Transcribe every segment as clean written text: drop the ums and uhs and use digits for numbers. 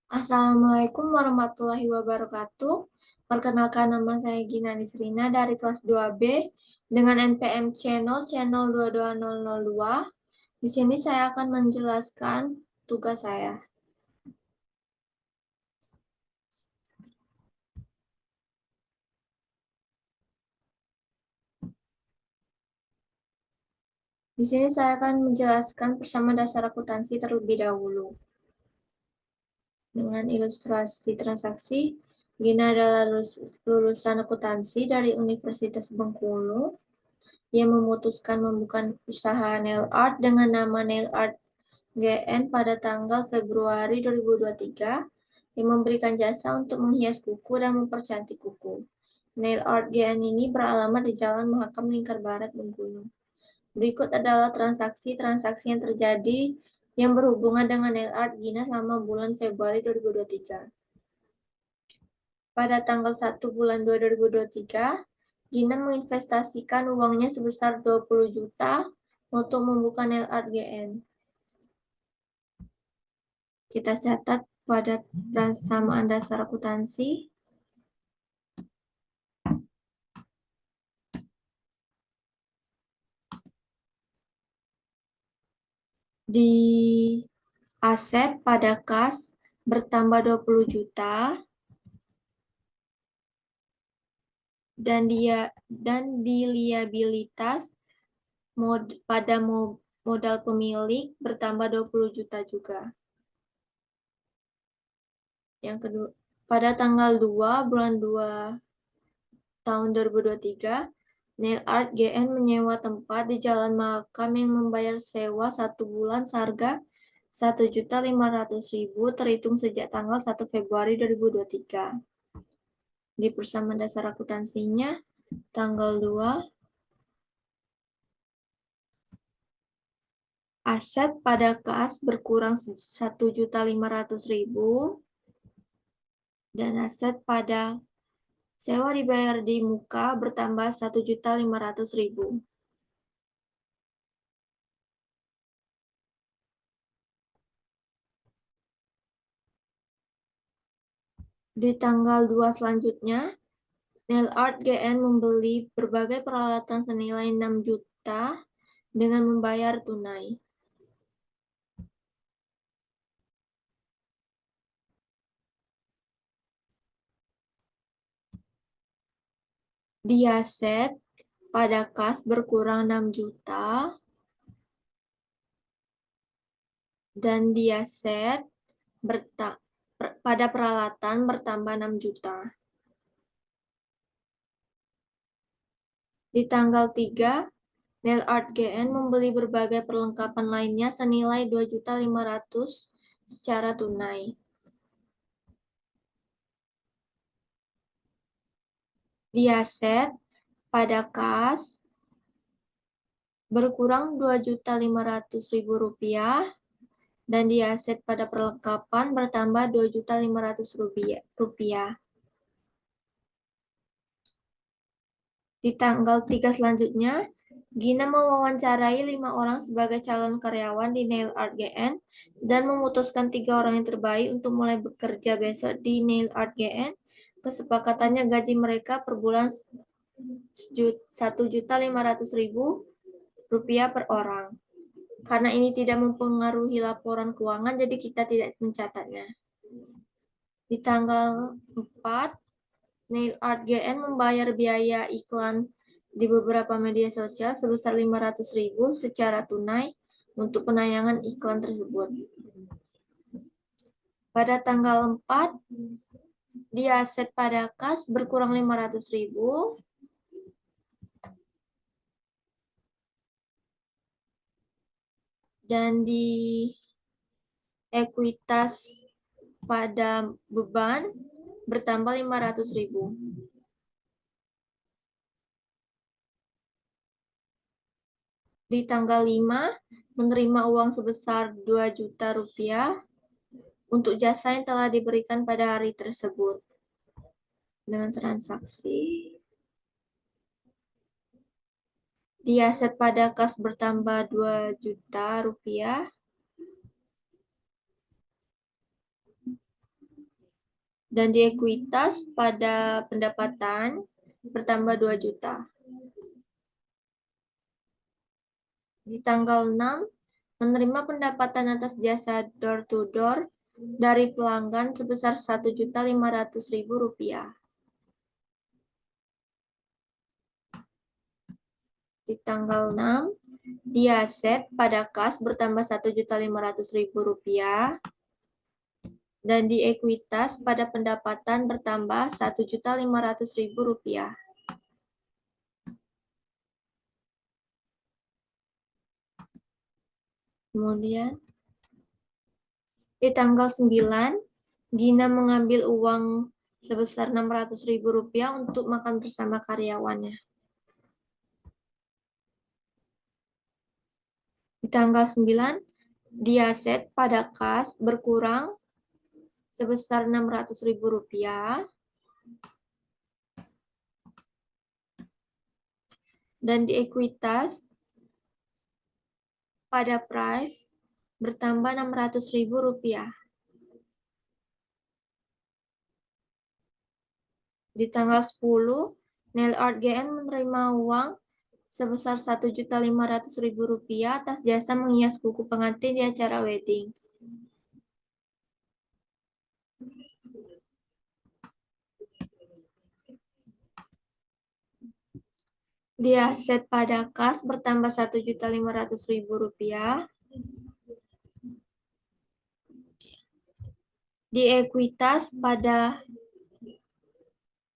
Assalamualaikum warahmatullahi wabarakatuh. Perkenalkan nama saya Gina Nisrina dari kelas 2B dengan NPM channel 22002. Di sini saya akan menjelaskan tugas saya. Di sini saya akan menjelaskan persamaan dasar akuntansi terlebih dahulu. Dengan ilustrasi transaksi, Gina adalah lulusan akuntansi dari Universitas Bengkulu yang memutuskan membuka usaha nail art dengan nama Nail Art GN pada tanggal Februari 2023 yang memberikan jasa untuk menghias kuku dan mempercantik kuku. Nail Art GN ini beralamat di Jalan Mahakam Lingkar Barat, Bengkulu. Berikut adalah transaksi-transaksi yang terjadi yang berhubungan dengan Nail Art Gina selama bulan Februari 2023. Pada tanggal 1 bulan 2 2023, Gina menginvestasikan uangnya sebesar 20 juta untuk membuka Nail Art GN. Kita catat pada persamaan dasar akuntansi. Di aset pada kas bertambah 20 juta dan di liabilitas pada modal pemilik bertambah 20 juta juga. Yang kedua, pada tanggal 2 bulan 2 tahun 2023, Nail Art GN menyewa tempat di Jalan Mahakam yang membayar sewa 1 bulan seharga 1.500.000 terhitung sejak tanggal 1 Februari 2023. Di persamaan dasar akuntansinya, tanggal 2, aset pada kas berkurang 1.500.000 dan aset pada sewa dibayar di muka bertambah 1.500.000. Di tanggal 2 selanjutnya, Nail Art GN membeli berbagai peralatan senilai 6 juta dengan membayar tunai. Di aset pada kas berkurang 6 juta dan di aset pada peralatan bertambah 6 juta. Di tanggal 3, Nail Art GN membeli berbagai perlengkapan lainnya senilai 2.500.000 secara tunai. Di aset pada kas berkurang 2.500.000 rupiah dan di aset pada perlengkapan bertambah 2.500.000 rupiah. Di tanggal 3 selanjutnya, Gina mewawancarai 5 orang sebagai calon karyawan di Nail Art GN dan memutuskan 3 orang yang terbaik untuk mulai bekerja besok di Nail Art GN. Kesepakatannya gaji mereka per bulan 1.500.000 rupiah per orang. Karena ini tidak mempengaruhi laporan keuangan, jadi kita tidak mencatatnya. Di tanggal 4, Nail Art GN membayar biaya iklan di beberapa media sosial sebesar 500.000 secara tunai untuk penayangan iklan tersebut. Pada tanggal 4, di aset pada kas berkurang 500.000 dan di ekuitas pada beban bertambah 500.000. Di tanggal 5, menerima uang sebesar 2 juta rupiah untuk jasa yang telah diberikan pada hari tersebut. Dengan transaksi, di aset pada kas bertambah 2 juta rupiah Dan di ekuitas pada pendapatan bertambah 2 juta. Di tanggal 6, menerima pendapatan atas jasa door to door dari pelanggan sebesar Rp1.500.000. Di tanggal 6, di aset pada kas bertambah Rp1.500.000 dan di ekuitas pada pendapatan bertambah Rp1.500.000. Kemudian di tanggal 9, Gina mengambil uang sebesar Rp600.000 untuk makan bersama karyawannya. Di tanggal 9, di aset pada kas berkurang sebesar Rp600.000 dan di ekuitas pada Prive bertambah Rp600.000. Di tanggal 10, Nail Art GN menerima uang sebesar Rp1.500.000 atas jasa menghias kuku pengantin di acara wedding. Di aset pada kas bertambah Rp1.500.000. Di ekuitas pada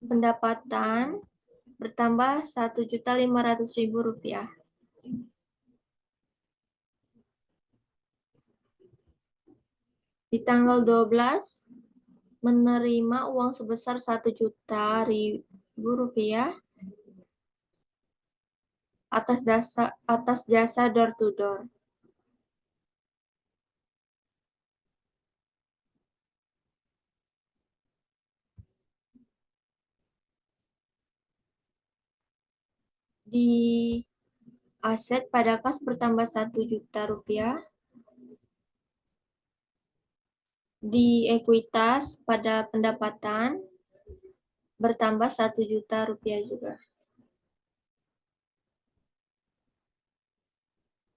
pendapatan bertambah Rp1.500.000. Di tanggal 12, menerima uang sebesar Rp1.000.000 atas jasa door to door. Di aset pada kas bertambah Rp1.000.000. Di ekuitas pada pendapatan bertambah Rp1.000.000 juga.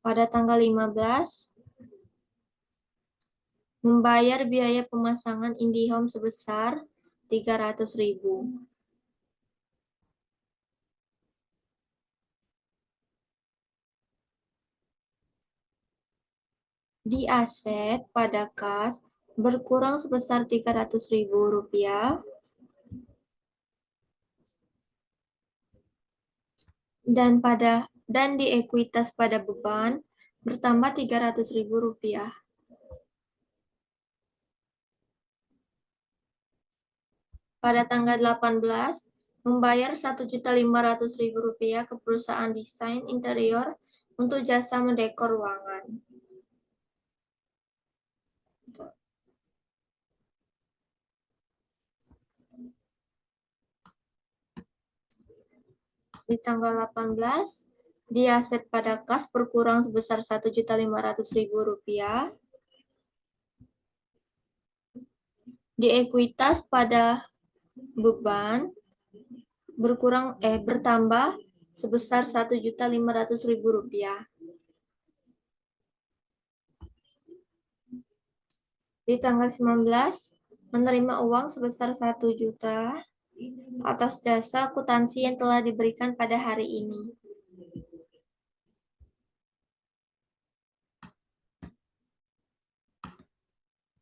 Pada tanggal 15, membayar biaya pemasangan IndiHome sebesar Rp300.000. Di aset pada kas berkurang sebesar Rp300.000 dan di ekuitas pada beban bertambah Rp300.000. Pada tanggal 18, membayar Rp1.500.000 ke perusahaan desain interior untuk jasa mendekor ruangan. Di tanggal 18, di aset pada kas berkurang sebesar Rp1.500.000. Di ekuitas pada beban bertambah sebesar Rp1.500.000. Di tanggal 19, menerima uang sebesar 1 juta atas jasa akuntansi yang telah diberikan pada hari ini.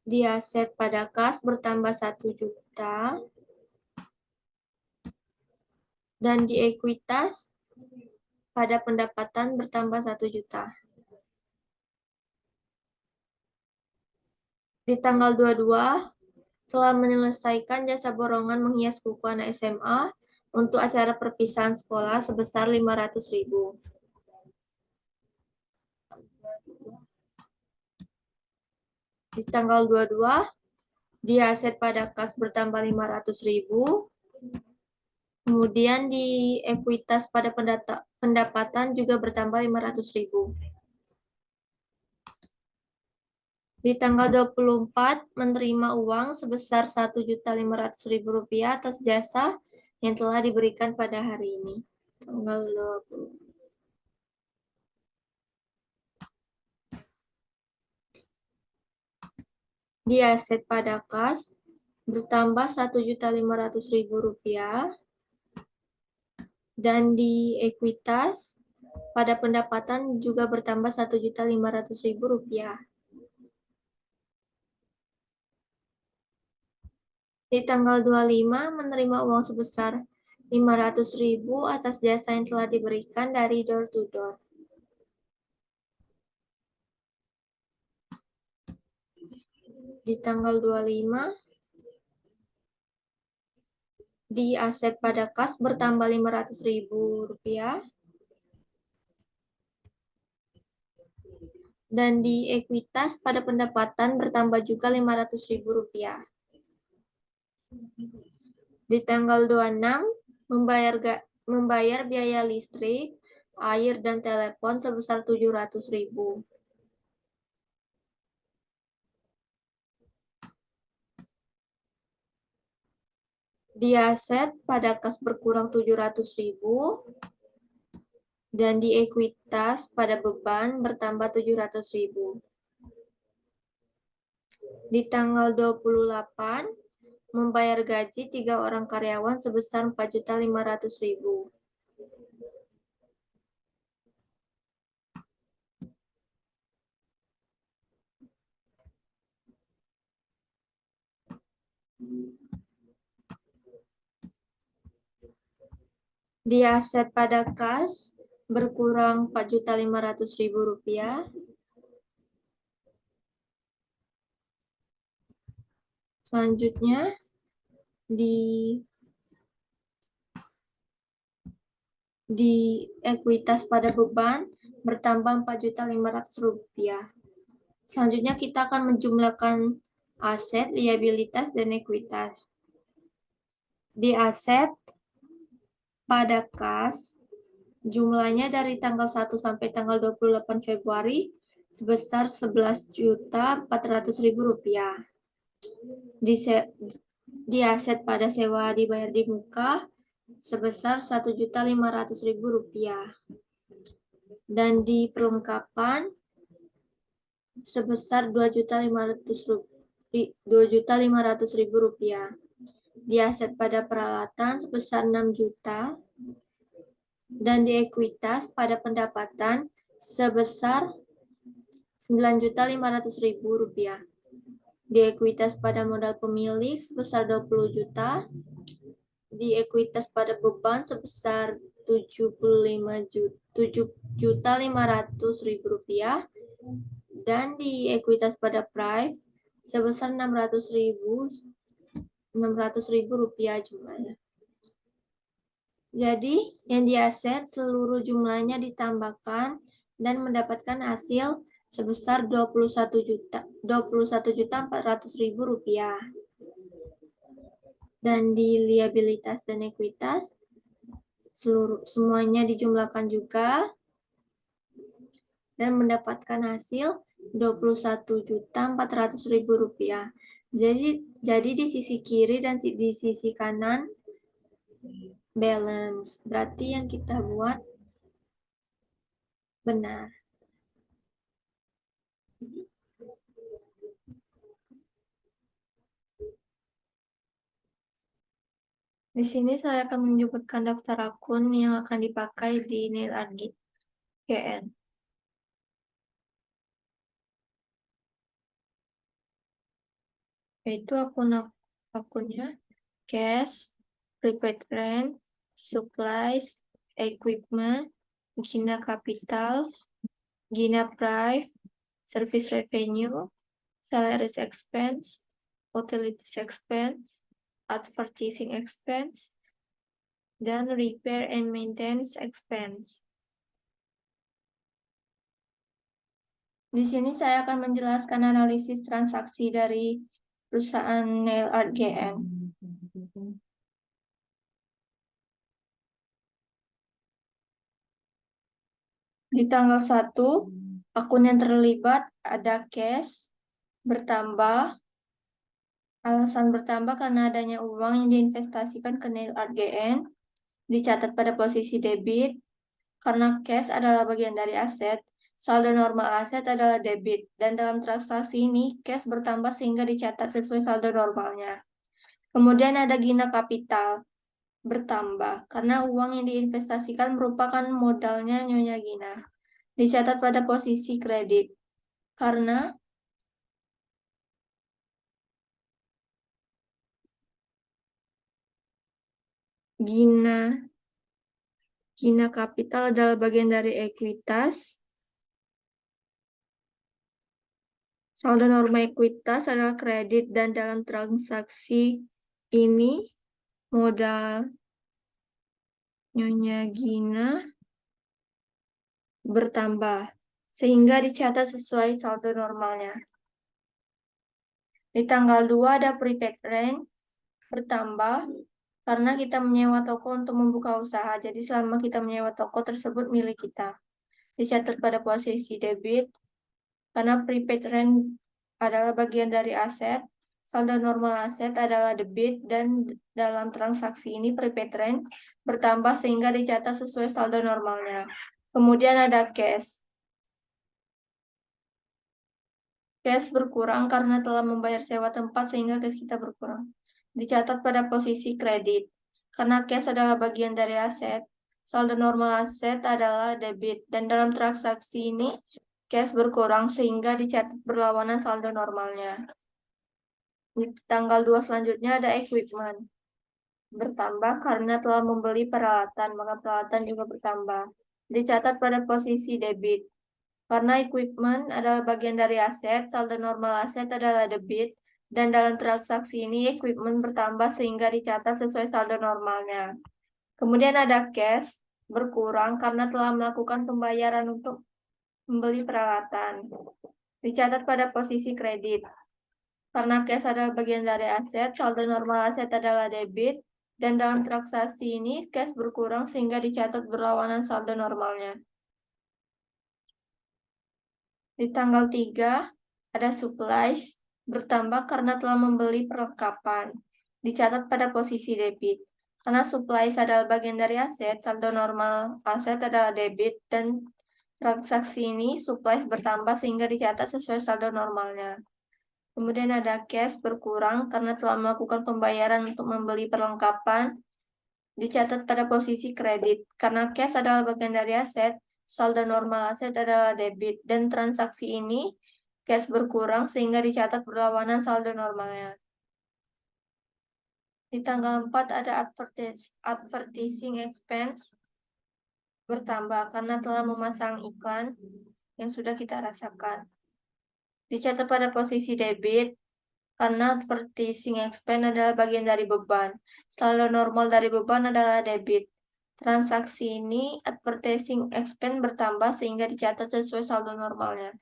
Di aset pada kas bertambah 1 juta dan di ekuitas pada pendapatan bertambah 1 juta. Di tanggal 22, telah menyelesaikan jasa borongan menghias kuku anak SMA untuk acara perpisahan sekolah sebesar Rp500.000. Di tanggal 22, di aset pada kas bertambah Rp500.000. Kemudian di ekuitas pada pendapatan juga bertambah Rp500.000. Di tanggal 24 menerima uang sebesar Rp1.500.000 atas jasa yang telah diberikan pada hari ini. Tanggal 20. Di aset pada kas bertambah Rp1.500.000 dan di ekuitas pada pendapatan juga bertambah Rp1.500.000. Di tanggal 25 menerima uang sebesar Rp500.000 atas jasa yang telah diberikan dari door to door. Di tanggal 25 di aset pada kas bertambah Rp500.000 dan di ekuitas pada pendapatan bertambah juga Rp500.000. Di tanggal 26 membayar biaya listrik, air, dan telepon sebesar Rp700.000. Di aset pada kas berkurang Rp700.000 dan di ekuitas pada beban bertambah Rp700.000. Di tanggal 28 membayar gaji 3 orang karyawan sebesar Rp4.500.000. Di aset pada kas berkurang Rp4.500.000. Selanjutnya di ekuitas pada beban bertambah Rp4.500.000. Selanjutnya kita akan menjumlahkan aset, liabilitas, dan ekuitas. Di aset pada kas, jumlahnya dari tanggal 1 sampai tanggal 28 Februari sebesar Rp11.400.000. Di aset pada sewa dibayar di muka sebesar Rp1.500.000. Dan di perlengkapan sebesar Rp2.500.000. Di aset pada peralatan sebesar Rp6 juta dan di ekuitas pada pendapatan sebesar Rp9.500.000. Di ekuitas pada modal pemilik sebesar Rp20 juta, di ekuitas pada beban sebesar Rp7.500.000 dan di ekuitas pada prive sebesar Rp600.000 jumlahnya. Jadi, yang di aset seluruh jumlahnya ditambahkan dan mendapatkan hasil sebesar Rp21.400.000. Dan di liabilitas dan ekuitas semuanya dijumlahkan juga dan mendapatkan hasil Rp21.400.000. Jadi di sisi kiri dan di sisi kanan balance. Berarti yang kita buat benar. Di sini saya akan menyebutkan daftar akun yang akan dipakai di NailArt GN. Yaitu akunnya cash, prepaid rent, supplies, equipment, Gina Capital, Gina Prive, service revenue, salaries expense, utilities expense, advertising expense, dan repair and maintenance expense. Di sini saya akan menjelaskan analisis transaksi dari perusahaan NailArt GM. Di tanggal 1, akun yang terlibat ada cash bertambah. Alasan bertambah karena adanya uang yang diinvestasikan ke Nail Art GN, dicatat pada posisi debit, karena cash adalah bagian dari aset, saldo normal aset adalah debit, dan dalam transaksi ini cash bertambah sehingga dicatat sesuai saldo normalnya. Kemudian ada Gina Kapital, bertambah, karena uang yang diinvestasikan merupakan modalnya Nyonya Gina. Dicatat pada posisi kredit, karena Gina Kapital adalah bagian dari ekuitas. Saldo norma ekuitas adalah kredit dan dalam transaksi ini modal Nyonya Gina bertambah sehingga dicatat sesuai saldo normalnya. Di tanggal 2 ada prepaid rent bertambah karena kita menyewa toko untuk membuka usaha. Jadi selama kita menyewa toko tersebut milik kita. Dicatat pada posisi debit karena prepaid rent adalah bagian dari aset, saldo normal aset adalah debit, dan dalam transaksi ini prepaid rent bertambah sehingga dicatat sesuai saldo normalnya. Kemudian ada cash. Cash berkurang karena telah membayar sewa tempat sehingga cash kita berkurang. Dicatat pada posisi kredit. Karena cash adalah bagian dari aset, saldo normal aset adalah debit, dan dalam transaksi ini cash berkurang sehingga dicatat berlawanan saldo normalnya. Di tanggal 2 selanjutnya ada equipment. Bertambah karena telah membeli peralatan, maka peralatan juga bertambah. Dicatat pada posisi debit. Karena equipment adalah bagian dari aset, saldo normal aset adalah debit, dan dalam transaksi ini equipment bertambah sehingga dicatat sesuai saldo normalnya. Kemudian ada cash, berkurang karena telah melakukan pembayaran untuk membeli peralatan. Dicatat pada posisi kredit. Karena cash adalah bagian dari aset, saldo normal aset adalah debit, dan dalam transaksi ini cash berkurang sehingga dicatat berlawanan saldo normalnya. Di tanggal 3 ada supplies bertambah karena telah membeli perlengkapan. Dicatat pada posisi debit. Karena supplies adalah bagian dari aset, saldo normal aset adalah debit, dan transaksi ini supplies bertambah sehingga dicatat sesuai saldo normalnya. Kemudian ada cash berkurang karena telah melakukan pembayaran untuk membeli perlengkapan. Dicatat pada posisi kredit. Karena cash adalah bagian dari aset, saldo normal aset adalah debit, dan transaksi ini cash berkurang sehingga dicatat berlawanan saldo normalnya. Di tanggal 4 ada advertising expense bertambah karena telah memasang iklan yang sudah kita rasakan. Dicatat pada posisi debit karena advertising expense adalah bagian dari beban. Saldo normal dari beban adalah debit. Transaksi ini advertising expense bertambah sehingga dicatat sesuai saldo normalnya.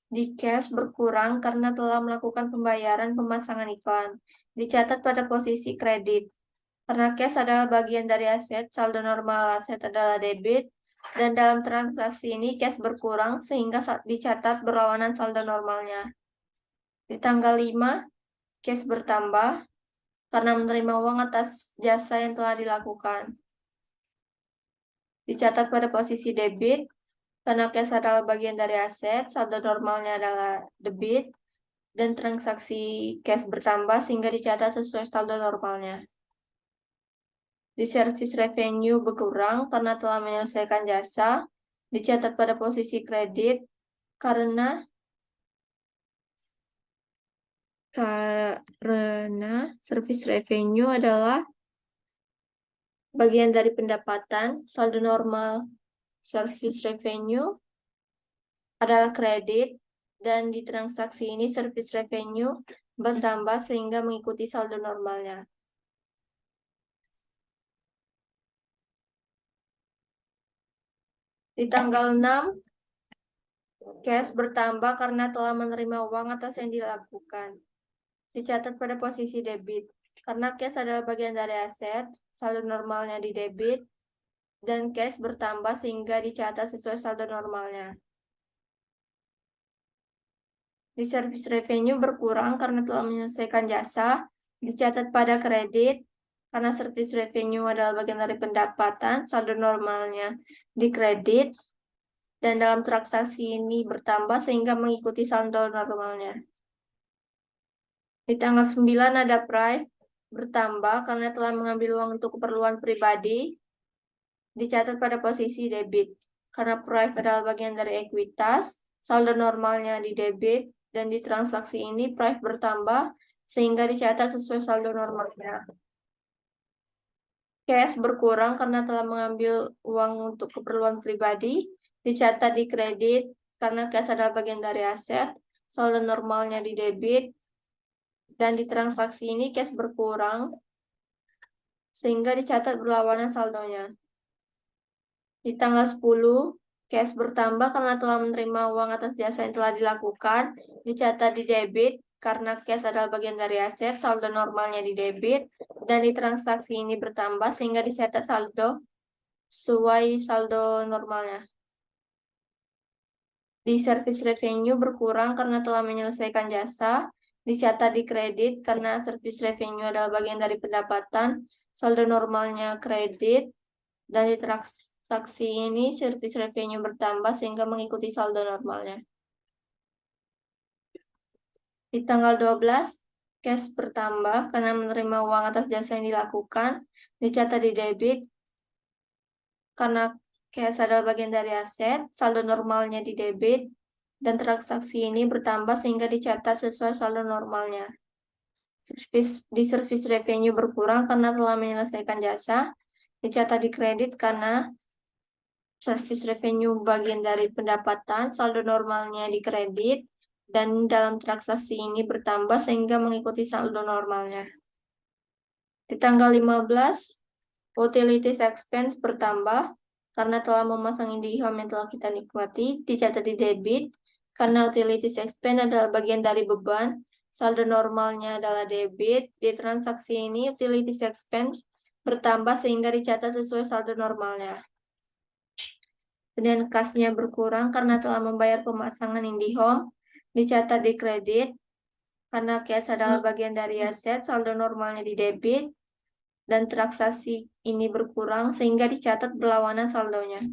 Di cash berkurang karena telah melakukan pembayaran pemasangan iklan. Dicatat pada posisi kredit. Karena cash adalah bagian dari aset, saldo normal aset adalah debit, dan dalam transaksi ini cash berkurang sehingga dicatat berlawanan saldo normalnya. Di tanggal 5, cash bertambah karena menerima uang atas jasa yang telah dilakukan. Dicatat pada posisi debit, karena cash adalah bagian dari aset, saldo normalnya adalah debit, dan transaksi cash bertambah sehingga dicatat sesuai saldo normalnya. Di service revenue berkurang karena telah menyelesaikan jasa, dicatat pada posisi kredit karena service revenue adalah bagian dari pendapatan. Saldo normal service revenue adalah kredit, dan di transaksi ini service revenue bertambah sehingga mengikuti saldo normalnya. Di tanggal 6, cash bertambah karena telah menerima uang atas yang dilakukan. Dicatat pada posisi debit. Karena cash adalah bagian dari aset, saldo normalnya di debit, dan cash bertambah sehingga dicatat sesuai saldo normalnya. Di service revenue berkurang karena telah menyelesaikan jasa, dicatat pada kredit, karena service revenue adalah bagian dari pendapatan, saldo normalnya di kredit, dan dalam transaksi ini bertambah sehingga mengikuti saldo normalnya. Di tanggal 9 ada price bertambah karena telah mengambil uang untuk keperluan pribadi, dicatat pada posisi debit. Karena price adalah bagian dari ekuitas, saldo normalnya di debit, dan di transaksi ini price bertambah sehingga dicatat sesuai saldo normalnya. Cash berkurang karena telah mengambil uang untuk keperluan pribadi, dicatat di kredit karena cash adalah bagian dari aset, saldo normalnya di debit, dan di transaksi ini cash berkurang sehingga dicatat berlawanan saldonya. Di tanggal 10, cash bertambah karena telah menerima uang atas jasa yang telah dilakukan, dicatat di debit karena cash adalah bagian dari aset, saldo normalnya di debit, dan di transaksi ini bertambah sehingga dicatat saldo sesuai saldo normalnya. Di service revenue berkurang karena telah menyelesaikan jasa, dicatat di kredit karena service revenue adalah bagian dari pendapatan, saldo normalnya kredit, dan di transaksi ini service revenue bertambah sehingga mengikuti saldo normalnya. Di tanggal 12, cash bertambah karena menerima uang atas jasa yang dilakukan, dicatat di debit karena cash adalah bagian dari aset, saldo normalnya di debit, dan transaksi ini bertambah sehingga dicatat sesuai saldo normalnya. Di service revenue berkurang karena telah menyelesaikan jasa, dicatat di kredit karena service revenue bagian dari pendapatan, saldo normalnya di kredit, dan dalam transaksi ini bertambah sehingga mengikuti saldo normalnya. Di tanggal 15, utilities expense bertambah karena telah memasang IndiHome yang telah kita nikmati, dicatat di debit, karena utilities expense adalah bagian dari beban, saldo normalnya adalah debit, di transaksi ini utilities expense bertambah sehingga dicatat sesuai saldo normalnya. Kemudian kasnya berkurang karena telah membayar pemasangan IndiHome, dicatat di kredit, karena cash adalah bagian dari aset, saldo normalnya di debit, dan transaksi ini berkurang sehingga dicatat berlawanan saldonya.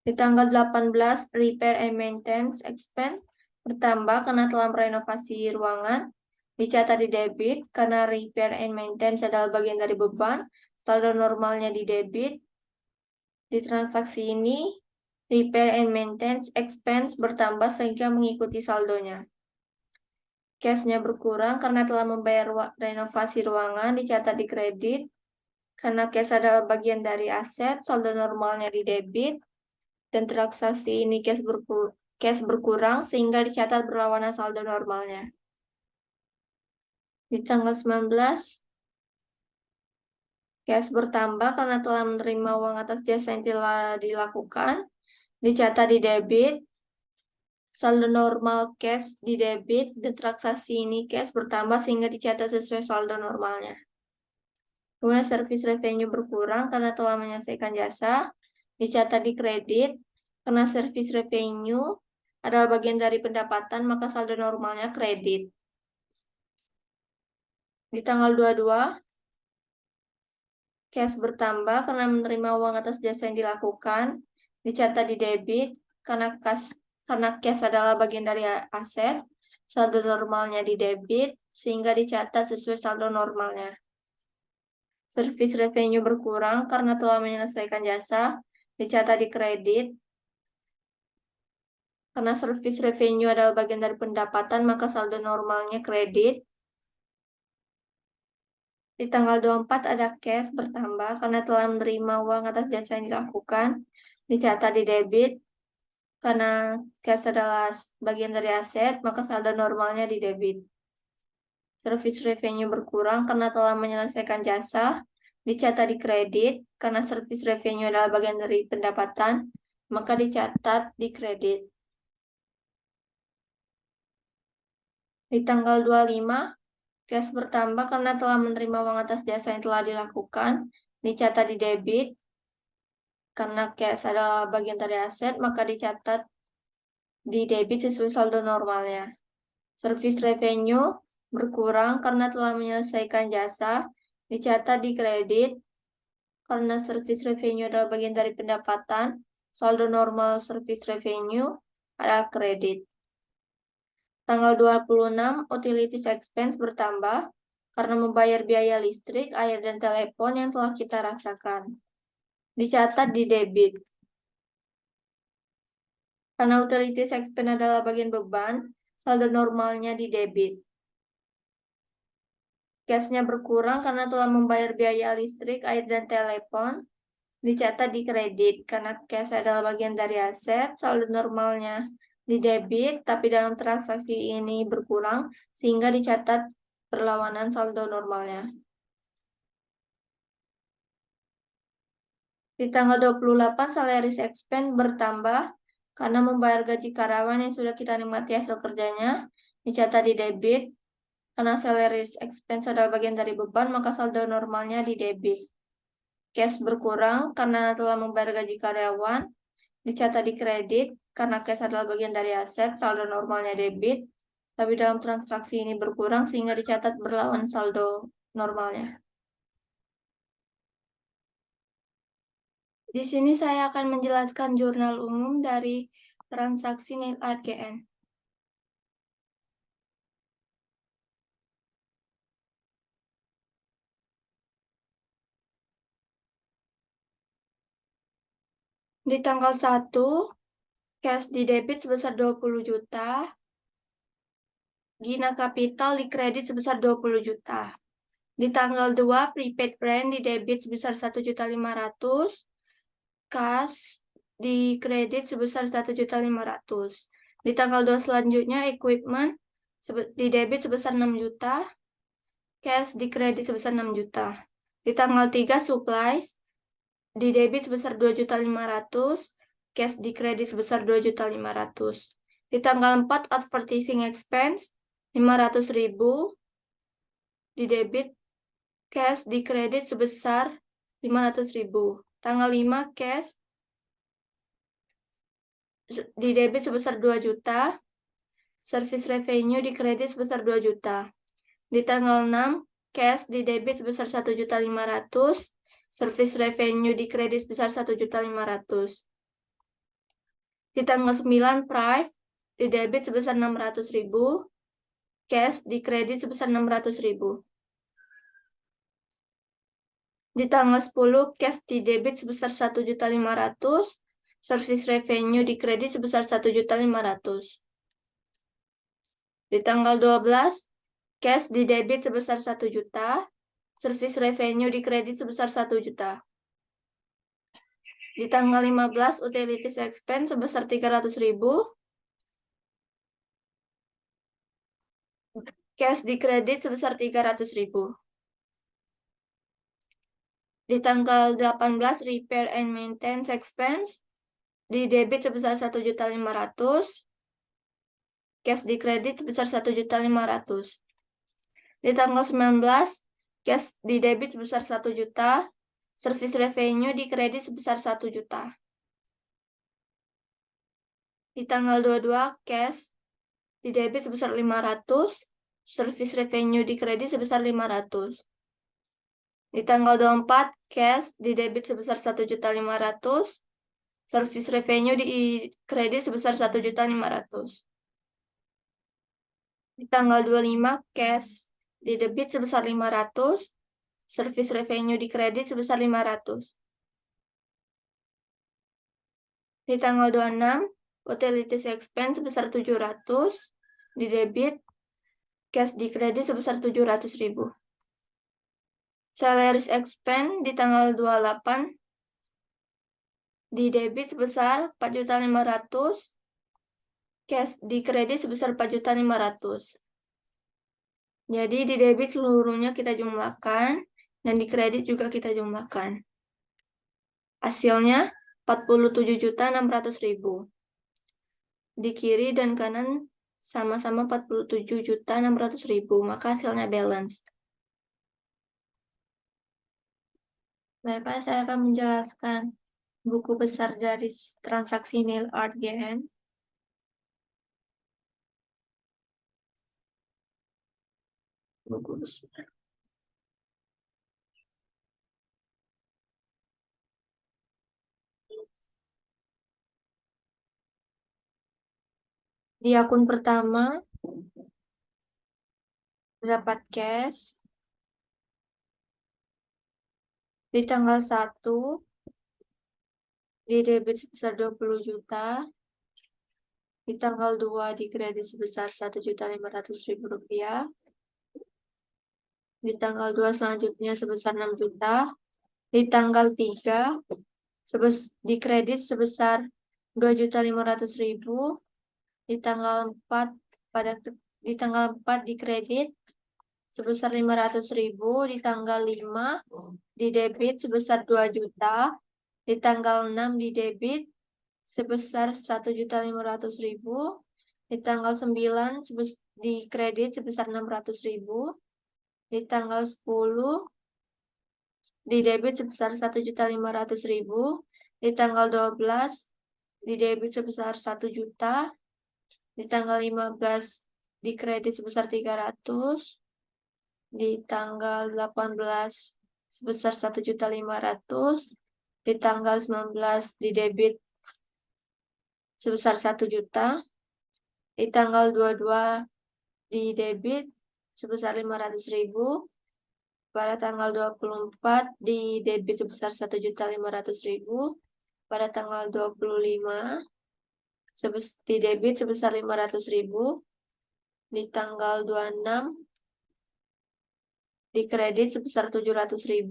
Di tanggal 18, repair and maintenance expense bertambah karena telah merenovasi ruangan, dicatat di debit karena repair and maintenance adalah bagian dari beban, saldo normalnya di debit. Di transaksi ini, repair and maintenance expense bertambah sehingga mengikuti saldonya. Cash-nya berkurang karena telah membayar renovasi ruangan, dicatat di kredit, karena cash adalah bagian dari aset, saldo normalnya di debit, dan transaksi ini cash berkurang sehingga dicatat berlawanan saldo normalnya. Di tanggal 19, cash bertambah karena telah menerima uang atas jasa yang telah dilakukan, dicatat di debit, saldo normal cash di debit, dan transaksi ini cash bertambah sehingga dicatat sesuai saldo normalnya. Kemudian service revenue berkurang karena telah menyelesaikan jasa, dicatat di kredit, karena service revenue adalah bagian dari pendapatan, maka saldo normalnya kredit. Di tanggal 22, cash bertambah karena menerima uang atas jasa yang dilakukan, dicatat di debit, karena cash adalah bagian dari aset, saldo normalnya di debit, sehingga dicatat sesuai saldo normalnya. Service revenue berkurang karena telah menyelesaikan jasa, dicatat di kredit, karena service revenue adalah bagian dari pendapatan, maka saldo normalnya kredit. Di tanggal 24 ada cash bertambah karena telah menerima uang atas jasa yang dilakukan, dicatat di debit, karena cash adalah bagian dari aset, maka saldo normalnya di debit. Service revenue berkurang karena telah menyelesaikan jasa, dicatat di kredit, karena service revenue adalah bagian dari pendapatan, maka dicatat di kredit. Di tanggal 25, cash bertambah karena telah menerima uang atas jasa yang telah dilakukan, dicatat di debit, karena cash adalah bagian dari aset, maka dicatat di debit sesuai saldo normalnya. Service revenue berkurang karena telah menyelesaikan jasa, dicatat di kredit. Karena service revenue adalah bagian dari pendapatan, saldo normal service revenue adalah kredit. Tanggal 26, utilities expense bertambah karena membayar biaya listrik, air, dan telepon yang telah kita rasakan. Dicatat di debit. Karena utilities expense adalah bagian beban, saldo normalnya di debit. Cashnya berkurang karena telah membayar biaya listrik, air, dan telepon. Dicatat di kredit. Karena cash adalah bagian dari aset, saldo normalnya di debit, tapi dalam transaksi ini berkurang, sehingga dicatat berlawanan saldo normalnya. Di tanggal 28, salaries expense bertambah karena membayar gaji karyawan yang sudah kita nikmati hasil kerjanya. Dicatat di debit. Karena salaries expense adalah bagian dari beban, maka saldo normalnya di debit. Cash berkurang karena telah membayar gaji karyawan. Dicatat di kredit. Karena cash adalah bagian dari aset, saldo normalnya debit. Tapi dalam transaksi ini berkurang sehingga dicatat berlawan saldo normalnya. Di sini saya akan menjelaskan jurnal umum dari transaksi nil RGN. Di tanggal 1, cash di debit sebesar 20 juta, Gina Capital di kredit sebesar 20 juta. Di tanggal 2, prepaid rent di debit sebesar 1.500.000, kas di kredit sebesar 1.500.000. Di tanggal 2 selanjutnya, equipment di debit sebesar 6 juta, cash di kredit sebesar 6 juta. Di tanggal 3, supplies di debit sebesar 2.500.000, cash di kredit sebesar 2.500.000. Di tanggal 4, advertising expense 500.000 di debit, cash di kredit sebesar 500.000. Tanggal 5, cash di debit sebesar 2 juta, service revenue di kredit sebesar 2 juta. Di tanggal 6, cash di debit sebesar 1.500.000, service revenue di kredit sebesar 1.500.000. Di tanggal 9, price di debit sebesar 600.000, cash di kredit sebesar 600.000. Di tanggal 10, cash di debit sebesar 1.500.000, service revenue di kredit sebesar 1.500.000. Di tanggal 12, cash di debit sebesar 1 juta, service revenue di kredit sebesar 1 juta. Di tanggal 15, utilities expense sebesar 300.000, cash di kredit sebesar 300.000. Di tanggal 18, repair and maintenance expense di debit sebesar 1.500.000, cash di kredit sebesar 1.500.000. Di tanggal 19, cash di debit sebesar 1 juta, service revenue di kredit sebesar 1 juta. Di tanggal 22, cash di debit sebesar 500, service revenue di kredit sebesar 500. Di tanggal 24, cash di debit sebesar 1.500.000, service revenue di kredit sebesar 1.500.000. Di tanggal 25, cash di debit sebesar 500, service revenue di kredit sebesar 500. Di tanggal 26, utilities expense sebesar 700, di debit, cash di kredit sebesar 700.000. Salaries expense di tanggal 28, di debit sebesar 4.500.000, cash di kredit sebesar 4.500.000. Jadi di debit seluruhnya kita jumlahkan, dan di kredit juga kita jumlahkan. Hasilnya 47.600.000. Di kiri dan kanan sama-sama 47.600.000, maka hasilnya balance. Baiklah, saya akan menjelaskan buku besar dari transaksi nil RGN. Bagus. Di akun pertama dapat cash di tanggal 1 di debit sebesar 20 juta, di tanggal 2 di kredit sebesar 1.500.000 rupiah, di tanggal 2 selanjutnya sebesar 6 juta, di tanggal 3 di kredit sebesar 2.500.000, di tanggal 4 di tanggal 4 di kredit sebesar 500.000, di tanggal 5 di debit sebesar 2 juta, di tanggal 6 di debit sebesar 1.500.000, di tanggal 9 di kredit sebesar 600.000, di tanggal 10 di debit sebesar 1.500.000, di tanggal 12 di debit sebesar 1 juta, di tanggal 15 di kredit sebesar 300, di tanggal 18 sebesar 1.500.000, di tanggal 19 di debit sebesar 1 juta, di tanggal 22 di debit sebesar 500.000, pada tanggal 24 di debit sebesar 1.500.000, pada tanggal 25 di debit sebesar 500.000, di tanggal 26 di kredit sebesar 700.000,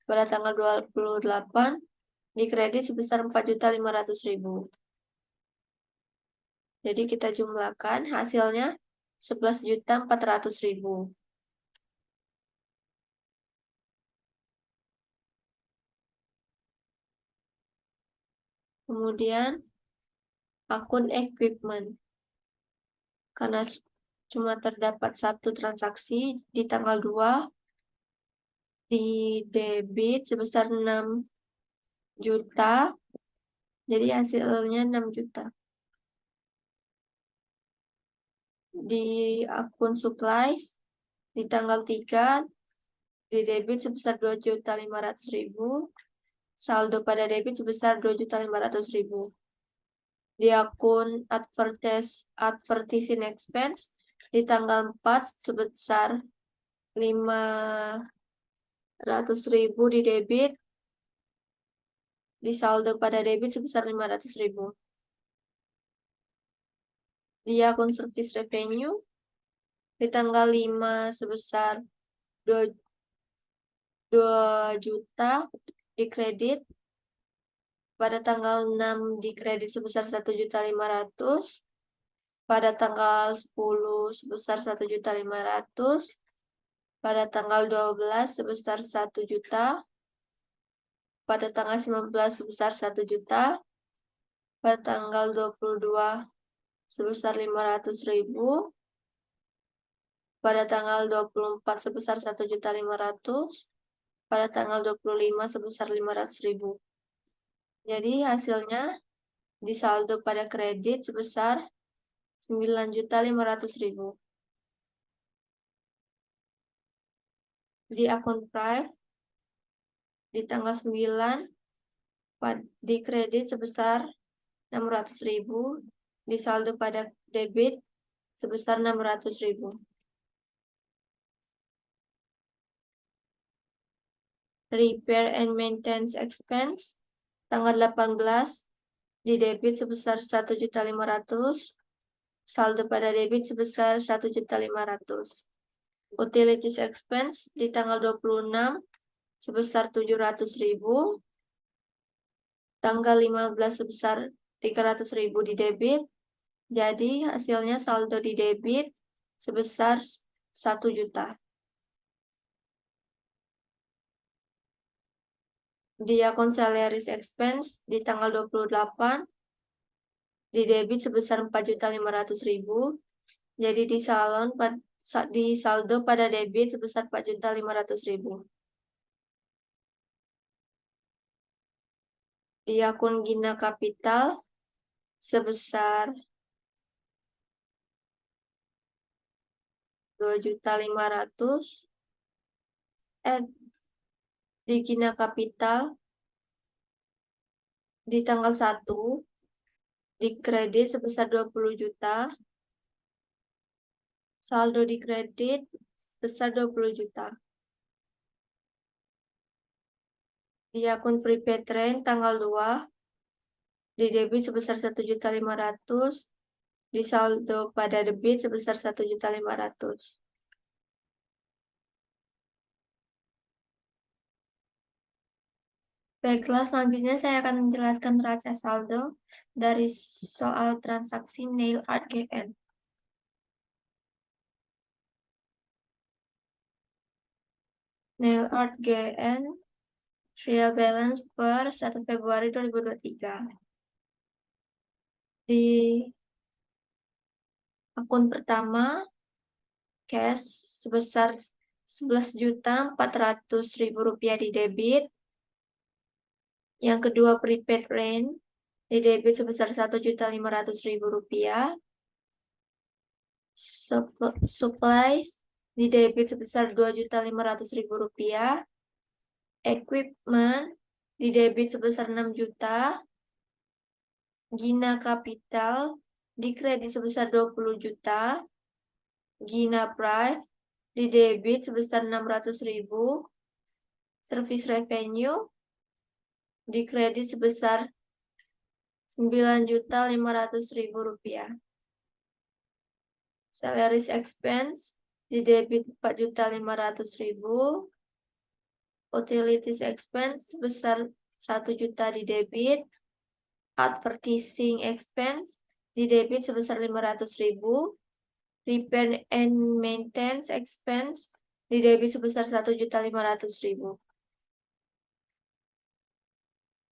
pada tanggal 28 di kredit sebesar 4.500.000. Jadi kita jumlahkan hasilnya 11.400.000. Kemudian akun equipment. Karena cuma terdapat satu transaksi di tanggal 2 di debit sebesar 6 juta. Jadi hasilnya 6 juta. Di akun supplies di tanggal 3 di debit sebesar 2.500.000, saldo pada debit sebesar 2.500.000. Di akun advertising expense di tanggal 4 sebesar 500.000 di debit, di saldo pada debit sebesar 500.000. Di akun service revenue di tanggal 5 sebesar 2 juta di kredit, pada tanggal 6 di kredit sebesar 1.500.000, pada tanggal 10 sebesar 1.500.000, pada tanggal 12 sebesar 1 juta, pada tanggal 19 sebesar 1 juta, pada tanggal 22 sebesar 500.000, pada tanggal 24 sebesar 1.500.000, pada tanggal 25 sebesar 500.000. Jadi hasilnya di saldo pada kredit sebesar 9.500.000. Di akun Prive di tanggal 9 di kredit sebesar 600.000, di saldo pada debit sebesar 600.000. Repair and maintenance expense tanggal 18 di debit sebesar 1.500.000, saldo pada debit sebesar 1.500.000. Utilities expense di tanggal 26 sebesar 700.000, tanggal 15 sebesar 300.000 di debit. Jadi hasilnya saldo di debit sebesar 1 juta. Di akun salaries expense di tanggal 28 di debit sebesar 4.500.000. Jadi di saldo pada debit sebesar 4.500.000. Di akun Gina Capital sebesar 2.500.000 di Gina Capital di tanggal 1 di kredit sebesar 20 juta, saldo di kredit sebesar 20 juta. Di akun prepaid train tanggal 2 di debit sebesar 1.500.000, di saldo pada debit sebesar 1.500.000. Baiklah, selanjutnya saya akan menjelaskan neraca saldo dari soal transaksi Nail Art GN. Nail Art GN Trial Balance per 1 Februari 2023. Di akun pertama, cash sebesar 11.400.000 di debit. Yang kedua, prepaid rent di debit sebesar 1.500.000 rupiah. Supplies di debit sebesar 2.500.000 rupiah. Equipment di debit sebesar 6 juta. Gina Capital di kredit sebesar 20 juta. Gina Prive di debit sebesar 600.000. Service revenue di kredit sebesar 9.500.000 rupiah. Salaries expense di debit 4.500.000. Utilities expense sebesar 1 juta di debit. Advertising expense di debit sebesar 500.000. Repair and maintenance expense di debit sebesar 1.500.000.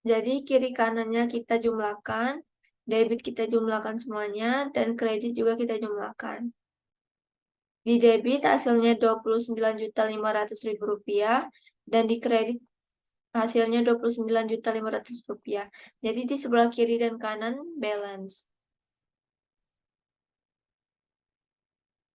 Jadi kiri kanannya kita jumlahkan, debit kita jumlahkan semuanya, dan kredit juga kita jumlahkan. Di debit hasilnya 29.500.000 rupiah, dan di kredit hasilnya 29.500.000 rupiah. Jadi di sebelah kiri dan kanan balance.